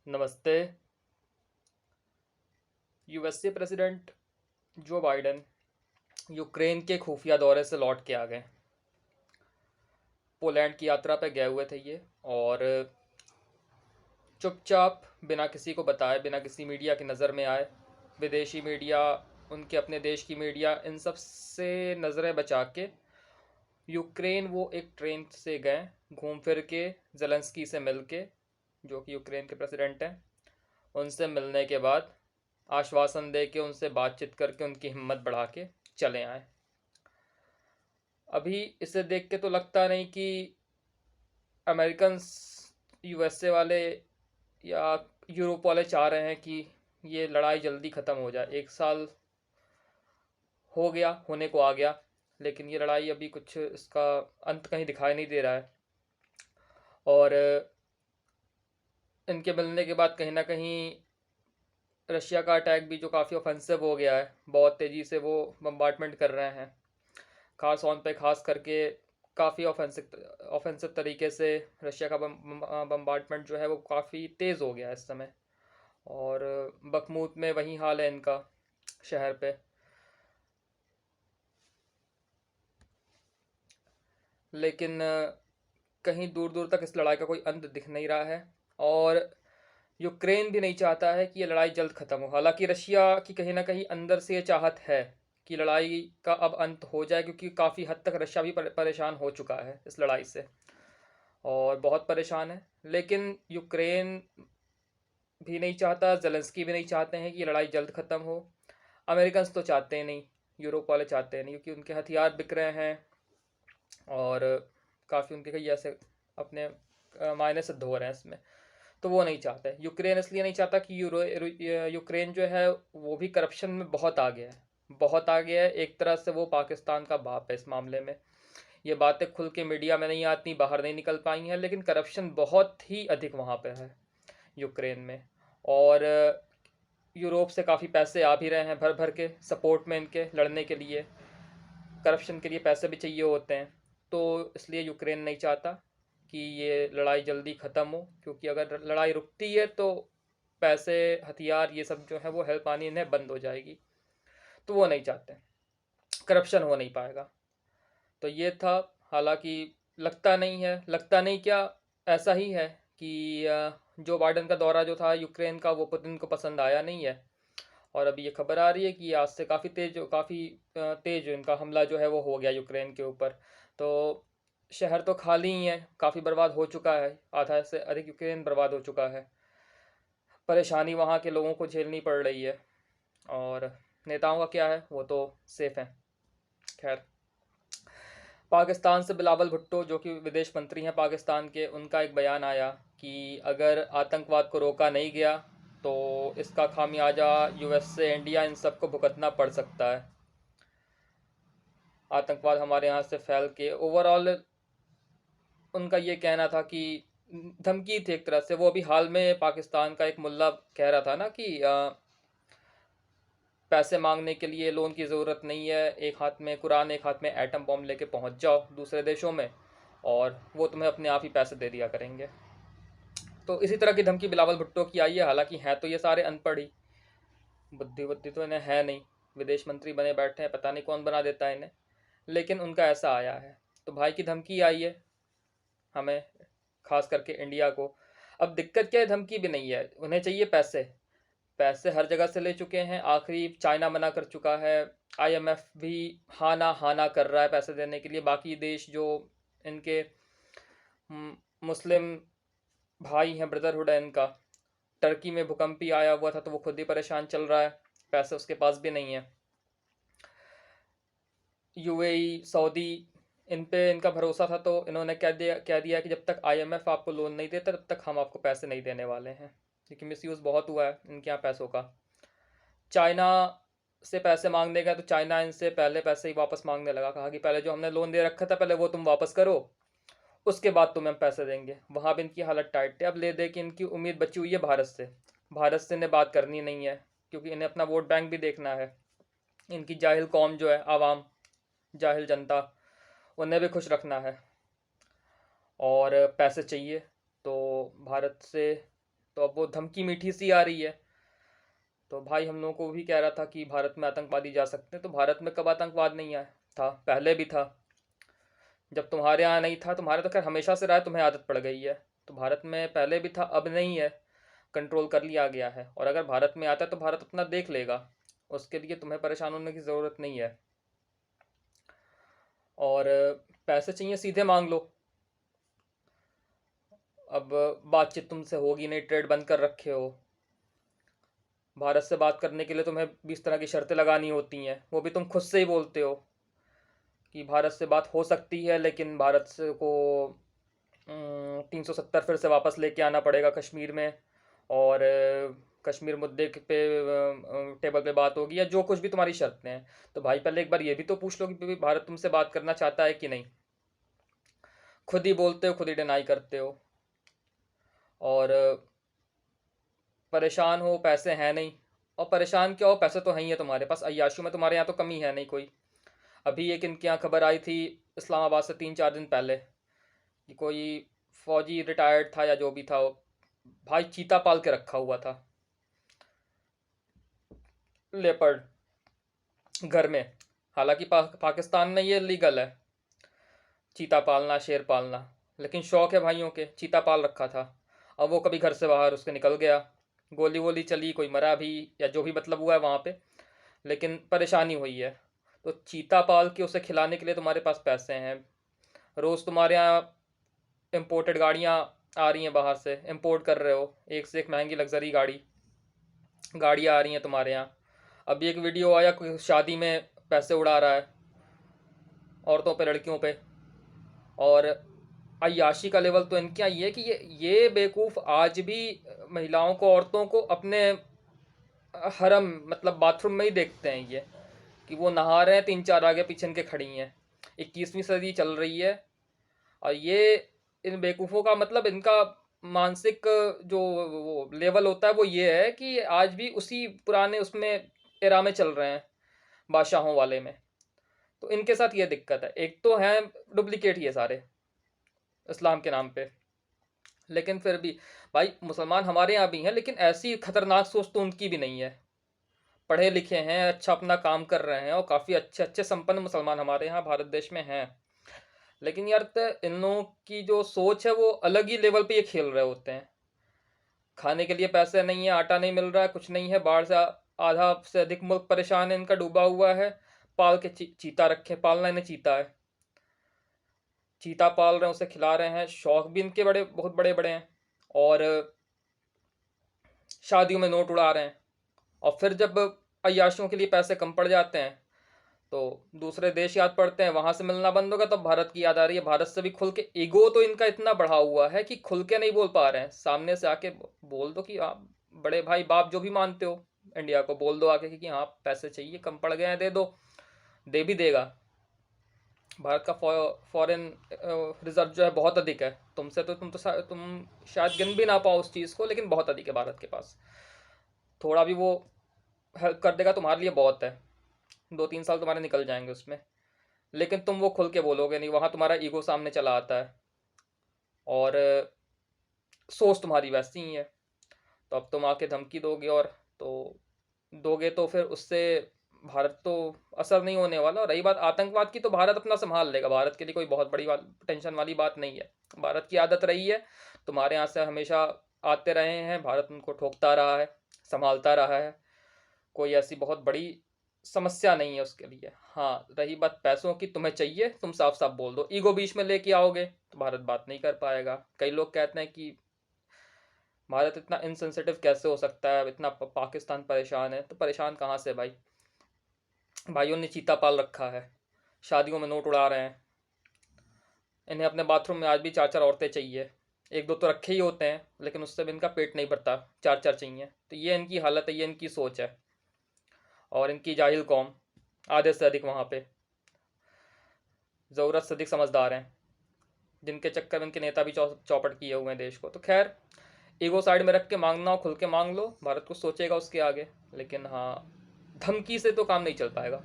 नमस्ते। USA president Joe Biden Ukraine के खुफिया दौरे से लौट के आ गए। पोलैंड की यात्रा पे गए हुए थे ये, और चुपचाप बिना किसी को बताए, बिना किसी मीडिया की नज़र में आए, विदेशी मीडिया, उनके अपने देश की मीडिया, इन सब से नज़रें बचा के यूक्रेन वो एक ट्रेन से गए, घूम फिर के जेलेंस्की से मिल के, जो कि यूक्रेन के प्रेसिडेंट हैं, उनसे मिलने के बाद आश्वासन दे के, उनसे बातचीत करके उनकी हिम्मत बढ़ा के चले आए। अभी इसे देख के तो लगता नहीं कि अमेरिकन यूएसए वाले या यूरोप वाले चाह रहे हैं कि ये लड़ाई जल्दी ख़त्म हो जाए। 1 साल हो गया, होने को आ गया, लेकिन ये लड़ाई अभी कुछ इसका अंत कहीं दिखाई नहीं दे रहा है। और इनके मिलने के बाद कहीं ना कहीं रशिया का अटैक भी, जो काफ़ी ऑफेंसिव हो गया है, बहुत तेज़ी से वो बम्बार्डमेंट कर रहे हैं, खास ऑन पे खास करके काफ़ी ऑफेंसिव तरीके से रशिया का बम्बार्डमेंट जो है वो काफ़ी तेज़ हो गया है इस समय। और बखमूत में वही हाल है इनका, शहर पे। लेकिन कहीं दूर दूर तक इस लड़ाई का कोई अंत दिख नहीं रहा है, और यूक्रेन भी नहीं चाहता है कि ये लड़ाई जल्द ख़त्म हो। हालांकि रशिया की कहीं ना कहीं अंदर से ये चाहत है कि लड़ाई का अब अंत हो जाए, क्योंकि काफ़ी हद तक रशिया भी परेशान हो चुका है इस लड़ाई से, और बहुत परेशान है। लेकिन यूक्रेन भी नहीं चाहता, जेलेंस्की भी नहीं चाहते हैं कि ये लड़ाई जल्द ख़त्म हो। अमेरिकन तो चाहते हैं नहीं, यूरोप वाले चाहते हैं नहीं, क्योंकि उनके हथियार बिक रहे हैं, और काफ़ी उनके कई ऐसे अपने मायने सिद्ध हो रहे हैं इसमें। तो वो नहीं चाहते। यूक्रेन इसलिए नहीं चाहता कि यूक्रेन जो है वो भी करप्शन में बहुत आगे है, बहुत आगे है। एक तरह से वो पाकिस्तान का बाप है इस मामले में। ये बातें खुल के मीडिया में नहीं आती, बाहर नहीं निकल पाई हैं, लेकिन करप्शन बहुत ही अधिक वहाँ पे है यूक्रेन में। और यूरोप से काफ़ी पैसे आ भी रहे हैं भर भर के सपोर्ट में, इनके लड़ने के लिए। करप्शन के लिए पैसे भी चाहिए होते हैं, तो इसलिए यूक्रेन नहीं चाहता कि ये लड़ाई जल्दी ख़त्म हो, क्योंकि अगर लड़ाई रुकती है तो पैसे, हथियार, ये सब जो है वो हेल्प आनी इन्हें बंद हो जाएगी। तो वो नहीं चाहते, करप्शन हो नहीं पाएगा। तो ये था। हालांकि लगता नहीं है, लगता नहीं क्या, ऐसा ही है कि जो बाइडन का दौरा जो था यूक्रेन का, वो पुतिन को पसंद आया नहीं है। और अभी ये खबर आ रही है कि आज से काफ़ी तेज इनका हमला जो है वो हो गया यूक्रेन के ऊपर। तो शहर तो खाली ही है, काफ़ी बर्बाद हो चुका है, आधा से अधिक यूक्रेन बर्बाद हो चुका है। परेशानी वहाँ के लोगों को झेलनी पड़ रही है, और नेताओं का क्या है, वो तो सेफ हैं। खैर, पाकिस्तान से बिलावल भुट्टो, जो कि विदेश मंत्री हैं पाकिस्तान के, उनका एक बयान आया कि अगर आतंकवाद को रोका नहीं गया तो इसका खामियाजा यूएसए, इंडिया, इन सबको भुगतना पड़ सकता है। आतंकवाद हमारे यहाँ से फैल के, ओवरऑल उनका ये कहना था कि धमकी थी एक तरह से। वो अभी हाल में पाकिस्तान का एक मुल्ला कह रहा था ना कि पैसे मांगने के लिए लोन की ज़रूरत नहीं है, एक हाथ में कुरान, एक हाथ में एटम बॉम्ब लेके पहुंच जाओ दूसरे देशों में, और वो तुम्हें अपने आप ही पैसे दे दिया करेंगे। तो इसी तरह की धमकी बिलावल भुट्टो की आई है। हालांकि हैं तो ये सारे अनपढ़ ही, बुद्धि बुद्धि तो इन्हें है नहीं, विदेश मंत्री बने बैठे हैं, पता नहीं कौन बना देता है इन्हें, लेकिन उनका ऐसा आया है। तो भाई की धमकी आई है हमें, खास करके इंडिया को। अब दिक्कत क्या है, धमकी भी नहीं है, उन्हें चाहिए पैसे। पैसे हर जगह से ले चुके हैं, आखिरी चाइना मना कर चुका है, आईएमएफ भी हाना हाना कर रहा है पैसे देने के लिए। बाकी देश जो इनके मुस्लिम भाई हैं, ब्रदरहुड है इनका, टर्की में भूकंप ही आया हुआ था तो वो खुद ही परेशान चल रहा है, पैसे उसके पास भी नहीं है। यूएई, सऊदी, इन पे इनका भरोसा था, तो इन्होंने कह दिया कि जब तक आईएमएफ आपको लोन नहीं देता तब तक हम आपको पैसे नहीं देने वाले हैं। क्योंकि मिसयूज़ बहुत हुआ है इनके यहाँ पैसों का। चाइना से पैसे मांगने गए तो चाइना इनसे पहले पैसे ही वापस मांगने लगा, कहा कि पहले जो हमने लोन दे रखा था पहले वो तुम वापस करो, उसके बाद तुम्हें हम पैसे देंगे। वहाँ भी इनकी हालत टाइट है। अब ले दे कि इनकी उम्मीद बची हुई है भारत से। भारत से इन्हें बात करनी नहीं है, क्योंकि इन्हें अपना वोट बैंक भी देखना है। इनकी जाहिल कौम जो है, आवाम, जाहिल जनता, उन्हें भी खुश रखना है, और पैसे चाहिए। तो भारत से तो अब वो धमकी मीठी सी आ रही है। तो भाई हम लोगों को भी कह रहा था कि भारत में आतंकवादी जा सकते हैं, तो भारत में कब आतंकवाद नहीं आया था? पहले भी था। जब तुम्हारे यहाँ नहीं था, तुम्हारे तो खैर हमेशा से रहा है, तुम्हें आदत पड़ गई है। तो भारत में पहले भी था, अब नहीं है, कंट्रोल कर लिया गया है। और अगर भारत में आता है तो भारत अपना देख लेगा, उसके लिए तुम्हें परेशान होने की ज़रूरत नहीं है। और पैसे चाहिए सीधे मांग लो। अब बातचीत तुमसे होगी नहीं, ट्रेड बंद कर रखे हो। भारत से बात करने के लिए तुम्हें 20 तरह की शर्तें लगानी होती हैं, वो भी तुम खुद से ही बोलते हो कि भारत से बात हो सकती है, लेकिन भारत से को 370 फिर से वापस लेके आना पड़ेगा कश्मीर में। और कश्मीर मुद्दे पे टेबल पे बात होगी, या जो कुछ भी तुम्हारी शर्तें हैं। तो भाई पहले एक बार ये भी तो पूछ लो कि भाई भारत तुमसे बात करना चाहता है कि नहीं। खुद ही बोलते हो, खुद ही डिनाई करते हो। और परेशान हो, पैसे हैं नहीं। और परेशान क्या हो, पैसे तो हैं ही है तुम्हारे पास, अय्याशों में तुम्हारे यहाँ तो कमी है नहीं कोई। अभी एक इनके यहाँ खबर आई थी इस्लामाबाद से 3-4 दिन पहले कि कोई फौजी रिटायर्ड था या जो भी था, भाई चीता पाल के रखा हुआ था, लेपर्ड, घर में। हालांकि पाकिस्तान में ये लीगल है, चीता पालना, शेर पालना, लेकिन शौक है भाइयों के, चीता पाल रखा था। अब वो कभी घर से बाहर उसके निकल गया, गोली वोली चली, कोई मरा भी या जो भी मतलब हुआ है वहाँ पे, लेकिन परेशानी हुई है। तो चीता पाल के उसे खिलाने के लिए तुम्हारे पास पैसे हैं। रोज़ तुम्हारे यहाँ इम्पोर्टेड गाड़ियाँ आ रही हैं, बाहर से इम्पोर्ट कर रहे हो, एक से एक महंगी लग्जरी गाड़ियाँ आ रही हैं तुम्हारे यहाँ। अभी एक वीडियो आया, कोई शादी में पैसे उड़ा रहा है औरतों पे, लड़कियों पे। और अय्याशी का लेवल तो इनके यहाँ ये है कि ये बेवकूफ़ आज भी महिलाओं को, औरतों को अपने हरम मतलब बाथरूम में ही देखते हैं ये, कि वो नहा रहे हैं, 3-4 आगे पीछे इनके खड़ी हैं। 21वीं सदी चल रही है। और ये इन बेवकूफ़ों का मतलब, इनका मानसिक जो वो लेवल होता है वो ये है कि आज भी उसी पुराने उसमें एरा में चल रहे हैं, बादशाहों वाले में। तो इनके साथ ये दिक्कत है, एक तो है डुप्लीकेट ये सारे इस्लाम के नाम पे। लेकिन फिर भी भाई मुसलमान हमारे यहाँ भी हैं, लेकिन ऐसी खतरनाक सोच तो उनकी भी नहीं है। पढ़े लिखे हैं, अच्छा अपना काम कर रहे हैं, और काफ़ी अच्छे अच्छे संपन्न मुसलमान हमारे यहाँ भारत देश में हैं। लेकिन यार इन लोगों की जो सोच है वो अलग ही लेवल पे ये खेल रहे होते हैं। खाने के लिए पैसे नहीं है, आटा नहीं मिल रहा है, कुछ नहीं है, बाढ़ से आधा से अधिक मुल्क परेशान है, इनका डूबा हुआ है। पाल के चीता रखे, पालना इन्हें चीता है, चीता पाल रहे हैं, उसे खिला रहे हैं। शौक भी इनके बड़े बहुत बड़े बड़े हैं। और शादियों में नोट उड़ा रहे हैं। और फिर जब अय्याशियों के लिए पैसे कम पड़ जाते हैं तो दूसरे देश याद पड़ते हैं, वहां से मिलना बंद होगा तब भारत की याद आ रही है। भारत से भी खुल के, ईगो तो इनका इतना बढ़ा हुआ है कि खुल के नहीं बोल पा रहे हैं। सामने से आके बोल दो कि आप बड़े भाई बाप जो भी मानते हो इंडिया को, बोल दो आके कि हाँ पैसे चाहिए, कम पड़ गए हैं, दे दो, दे भी देगा। भारत का फॉरेन रिजर्व जो है बहुत अधिक है, तुमसे तो तुम शायद गिन भी ना पाओ उस चीज़ को, लेकिन बहुत अधिक है भारत के पास। थोड़ा भी वो हेल्प कर देगा तुम्हारे लिए बहुत है, 2-3 साल तुम्हारे निकल जाएंगे उसमें। लेकिन तुम वो खुल के बोलोगे नहीं, वहाँ तुम्हारा ईगो सामने चला आता है। और सोच तुम्हारी वैसी ही है। तो अब तुम आके धमकी दोगे, और तो दोगे तो फिर उससे भारत तो असर नहीं होने वाला। और रही बात आतंकवाद की, तो भारत अपना संभाल लेगा, भारत के लिए कोई बहुत बड़ी टेंशन वाली बात नहीं है। भारत की आदत रही है, तुम्हारे यहाँ से हमेशा आते रहे हैं, भारत उनको ठोकता रहा है, संभालता रहा है। कोई ऐसी बहुत बड़ी समस्या नहीं है उसके लिए। हाँ रही बात पैसों की, तुम्हें चाहिए तुम साफ साफ बोल दो। ईगो बीच में लेके आओगे तो भारत बात नहीं कर पाएगा। कई लोग कहते हैं कि भारत इतना इनसेंसिटिव कैसे हो सकता है, इतना पाकिस्तान परेशान है। तो परेशान कहाँ से भाई, भाइयों ने चीता पाल रखा है, शादियों में नोट उड़ा रहे हैं। इन्हें अपने बाथरूम में आज भी 4-4 औरतें चाहिए। 1-2 तो रखे ही होते हैं, लेकिन उससे भी इनका पेट नहीं भरता, 4-4 चाहिए। तो ये इनकी हालत है, ये इनकी सोच है। और इनकी जाहिल कौम आधे से अधिक वहाँ पे ज़रूरत से अधिक समझदार हैं, जिनके चक्कर में इनके नेता भी चौपट किए हुए हैं देश को। तो खैर ईगो साइड में रख के मांगना हो, खुल के मांग लो, भारत कुछ सोचेगा उसके आगे। लेकिन हाँ धमकी से तो काम नहीं चल पाएगा।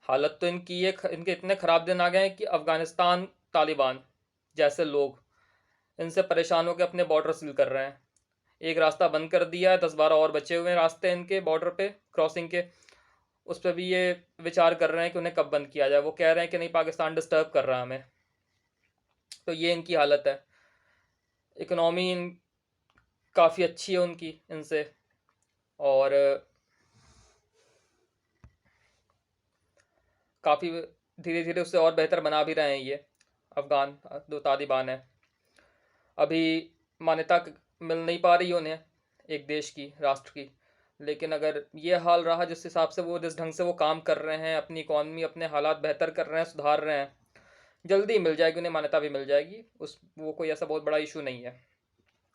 हालत तो इनके इतने ख़राब दिन आ गए हैं कि अफ़गानिस्तान तालिबान जैसे लोग इनसे परेशान होकर अपने बॉर्डर सील कर रहे हैं। एक रास्ता बंद कर दिया है, 10-12 और बचे हुए हैं रास्ते इनके बॉर्डर पे क्रॉसिंग के। उस पर भी ये विचार कर रहे हैं कि उन्हें कब बंद किया जाए। वो कह रहे हैं कि नहीं, पाकिस्तान डिस्टर्ब कर रहा है हमें। तो ये इनकी हालत है। इकनॉमी काफ़ी अच्छी है उनकी इनसे, और काफ़ी धीरे धीरे उससे और बेहतर बना भी रहे हैं ये अफ़गान जो तालिबान है। अभी मान्यता मिल नहीं पा रही उन्हें एक देश की, राष्ट्र की। लेकिन अगर ये हाल रहा जिस हिसाब से वो, जिस ढंग से वो काम कर रहे हैं, अपनी इकॉनमी, अपने हालात बेहतर कर रहे हैं, सुधार रहे हैं, जल्दी मिल जाएगी उन्हें, मान्यता भी मिल जाएगी। वो कोई ऐसा बहुत बड़ा इशू नहीं है।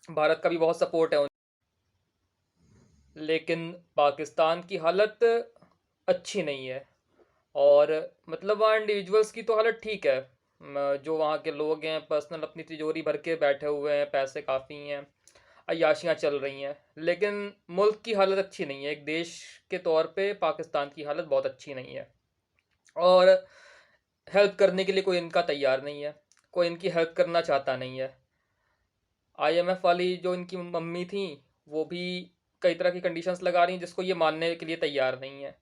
भारत का भी बहुत सपोर्ट है लेकिन पाकिस्तान की हालत अच्छी नहीं है। और मतलब वहाँ इंडिविजुअल्स की तो हालत ठीक है। जो वहाँ के लोग हैं पर्सनल अपनी तिजोरी भर के बैठे हुए हैं, पैसे काफ़ी हैं, अय्याशियाँ चल रही हैं। लेकिन मुल्क की हालत अच्छी नहीं है। एक देश के तौर पे पाकिस्तान की हालत बहुत अच्छी नहीं है। और हेल्प करने के लिए कोई इनका तैयार नहीं है, कोई इनकी हेल्प करना चाहता नहीं है। IMF वाली जो इनकी मम्मी थी, वो भी कई तरह की कंडीशंस लगा रही हैं जिसको ये मानने के लिए तैयार नहीं है।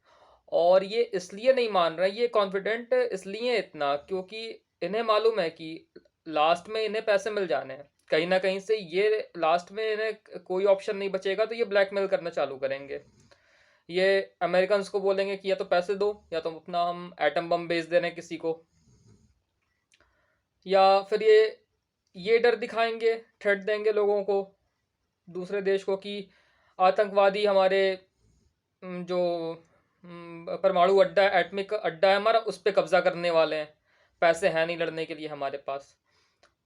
और ये इसलिए नहीं मान रहे, ये कॉन्फिडेंट इसलिए इतना, क्योंकि इन्हें मालूम है कि लास्ट में इन्हें पैसे मिल जाने हैं कहीं ना कहीं से। ये लास्ट में इन्हें कोई ऑप्शन नहीं बचेगा तो ये ब्लैकमेल करना चालू करेंगे। ये अमेरिकन को बोलेंगे कि या तो पैसे दो, या तो अपना हम एटम बम भेज दे रहे हैं किसी को, या फिर ये डर दिखाएंगे, थ्रेट देंगे लोगों को, दूसरे देश को, कि आतंकवादी हमारे जो परमाणु अड्डा, एटमिक अड्डा है हमारा, उस पर कब्जा करने वाले हैं, पैसे हैं नहीं लड़ने के लिए हमारे पास।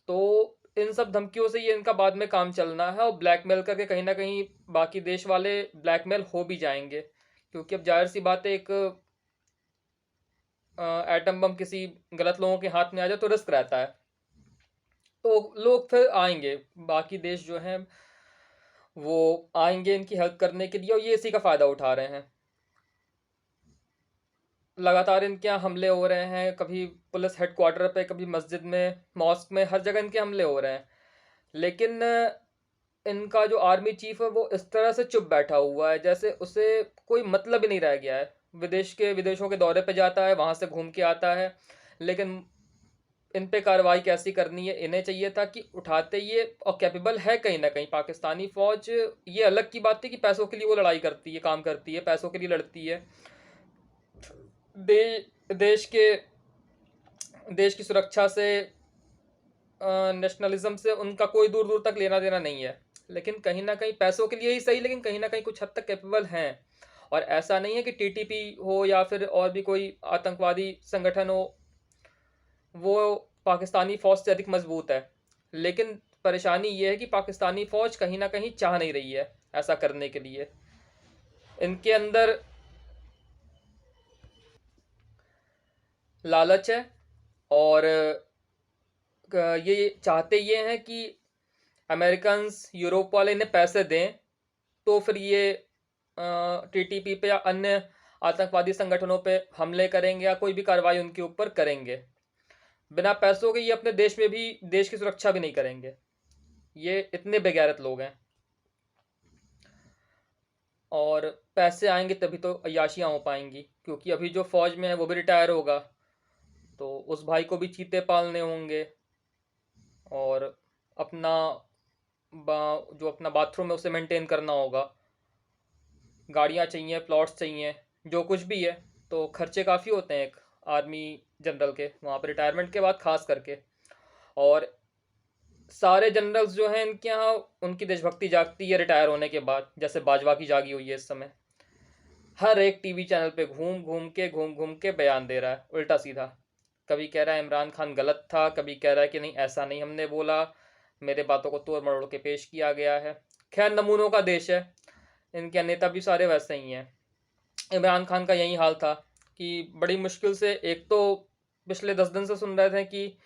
तो इन सब धमकियों से ये इनका बाद में काम चलना है, और ब्लैकमेल करके कहीं ना कहीं बाकी देश वाले ब्लैकमेल हो भी जाएंगे। क्योंकि अब जाहिर सी बात है, एक एटम बम किसी गलत लोगों के हाथ में आ जाए तो रिस्क रहता है। तो लोग फिर आएंगे, बाकी देश जो हैं वो आएंगे इनकी हेल्प करने के लिए, और ये इसी का फ़ायदा उठा रहे हैं। लगातार इनके यहाँ हमले हो रहे हैं, कभी पुलिस हेडक्वार्टर पे, कभी मस्जिद में, मॉस्क में, हर जगह इनके हमले हो रहे हैं। लेकिन इनका जो आर्मी चीफ है वो इस तरह से चुप बैठा हुआ है जैसे उसे कोई मतलब ही नहीं रह गया है। विदेशों के दौरे पे जाता है, वहाँ से घूम के आता है, लेकिन इन पे कार्रवाई कैसी करनी है इन्हें चाहिए था कि उठाते ये, और कैपेबल है कहीं ना कहीं पाकिस्तानी फौज। ये अलग की बात है कि पैसों के लिए वो लड़ाई करती है, काम करती है, पैसों के लिए लड़ती है। देश के देश की सुरक्षा से, नेशनलिज्म से उनका कोई दूर दूर तक लेना देना नहीं है। लेकिन कहीं ना कहीं पैसों के लिए ही सही, लेकिन कहीं ना कहीं कुछ हद तक कैपेबल हैं। और ऐसा नहीं है कि TTP हो या फिर और भी कोई आतंकवादी संगठन हो, वो पाकिस्तानी फ़ौज से अधिक मजबूत है। लेकिन परेशानी ये है कि पाकिस्तानी फ़ौज कहीं ना कहीं चाह नहीं रही है ऐसा करने के लिए। इनके अंदर लालच है, और ये चाहते ये हैं कि अमेरिकन्स, यूरोप वाले इन्हें पैसे दें, तो फिर ये TTP पे या अन्य आतंकवादी संगठनों पे हमले करेंगे या कोई भी कार्रवाई उनके ऊपर करेंगे। बिना पैसों के ये अपने देश में भी, देश की सुरक्षा भी नहीं करेंगे। ये इतने बेगैरत लोग हैं। और पैसे आएंगे तभी तो अय्याशियाँ हो पाएंगी, क्योंकि अभी जो फौज में है वो भी रिटायर होगा, तो उस भाई को भी चीते पालने होंगे, और अपना जो अपना बाथरूम है उसे मेंटेन करना होगा, गाड़ियाँ चाहिए, प्लॉट्स चाहिए, जो कुछ भी है। तो खर्चे काफ़ी होते हैं एक आर्मी जनरल के वहाँ पर रिटायरमेंट के बाद खास करके। और सारे जनरल्स जो हैं इनके यहाँ, उनकी देशभक्ति जागती है रिटायर होने के बाद, जैसे बाजवा की जागी हुई है इस समय। हर एक टीवी चैनल पे घूम घूम के बयान दे रहा है उल्टा सीधा। कभी कह रहा है इमरान खान गलत था, कभी कह रहा है कि नहीं ऐसा नहीं हमने बोला, मेरे बातों को तोड़ मरोड़ के पेश किया गया है। खैर, नमूनों का देश है, इनके नेता भी सारे वैसे ही हैं। इमरान खान का यही हाल था कि बड़ी मुश्किल से, एक तो पिछले 10 दिन से सुन रहे थे कि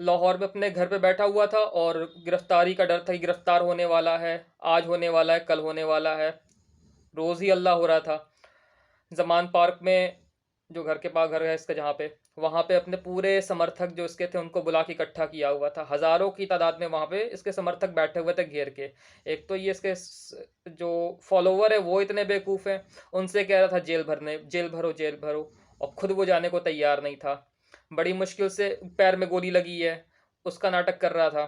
लाहौर में अपने घर पे बैठा हुआ था और गिरफ्तारी का डर था कि गिरफ्तार होने वाला है, आज होने वाला है, कल होने वाला है, रोज़ ही अल्लाह हो रहा था। जमान पार्क में जो घर के पास घर है इसका जहाँ पे, वहाँ पे अपने पूरे समर्थक जो इसके थे उनको बुला के इकट्ठा किया हुआ था। हज़ारों की तादाद में वहाँ पे इसके समर्थक बैठे हुए थे घेर के। एक तो ये इसके जो फॉलोवर है वो इतने बेवकूफ़ हैं, उनसे कह रहा था जेल भरो, जेल भरो, और खुद वो जाने को तैयार नहीं था। बड़ी मुश्किल से पैर में गोली लगी है, उसका नाटक कर रहा था।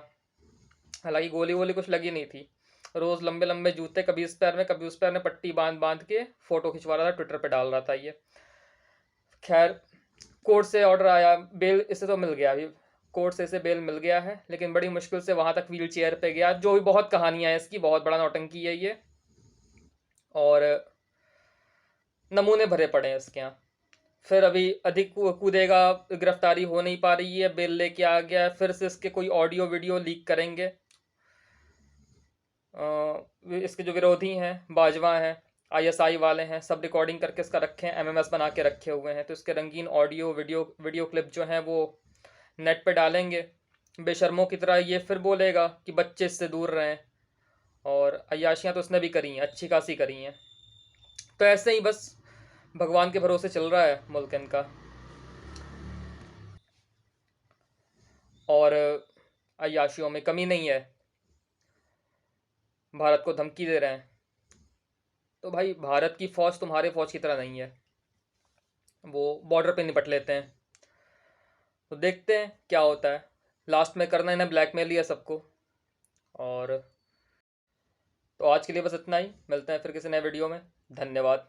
हालांकि गोली वोली कुछ लगी नहीं थी। रोज़ लंबे लंबे जूते, कभी इस पैर में कभी उस पैर में, पट्टी बांध बांध के फ़ोटो खिंचवा रहा था, ट्विटर पे डाल रहा था ये। खैर, कोर्ट से ऑर्डर आया, बेल इसे तो मिल गया अभी, कोर्ट से इसे बेल मिल गया है, लेकिन बड़ी मुश्किल से वहां तक व्हील चेयर पे गया, जो भी बहुत कहानियां हैं इसकी, बहुत बड़ा नौटंकी है ये, और नमूने भरे पड़े हैं इसके यहाँ। फिर अभी अधिक कूदेगा, गिरफ्तारी हो नहीं पा रही है, बेल लेके आ गया, फिर से इसके कोई ऑडियो वीडियो लीक करेंगे। इसके जो विरोधी हैं, बाजवा हैं, आईएसआई वाले हैं, सब रिकॉर्डिंग करके इसका रखे हैं, एमएमएस बना के रखे हुए हैं। तो इसके रंगीन ऑडियो वीडियो क्लिप जो हैं वो नेट पे डालेंगे। बेशर्मों की तरह ये फिर बोलेगा कि बच्चे इससे दूर रहें, और अय्याशियाँ तो उसने भी करी हैं, अच्छी खासी करी हैं। तो ऐसे ही बस भगवान के भरोसे चल रहा है मुल्क इनका, और अय्याशियों में कमी नहीं है। भारत को धमकी दे रहे हैं, तो भाई भारत की फ़ौज तुम्हारे फ़ौज की तरह नहीं है, वो बॉर्डर पे निपट लेते हैं। तो देखते हैं क्या होता है, लास्ट में करना इन्हें ब्लैकमेल ही है सबको। और तो आज के लिए बस इतना ही, मिलते हैं फिर किसी नए वीडियो में। धन्यवाद।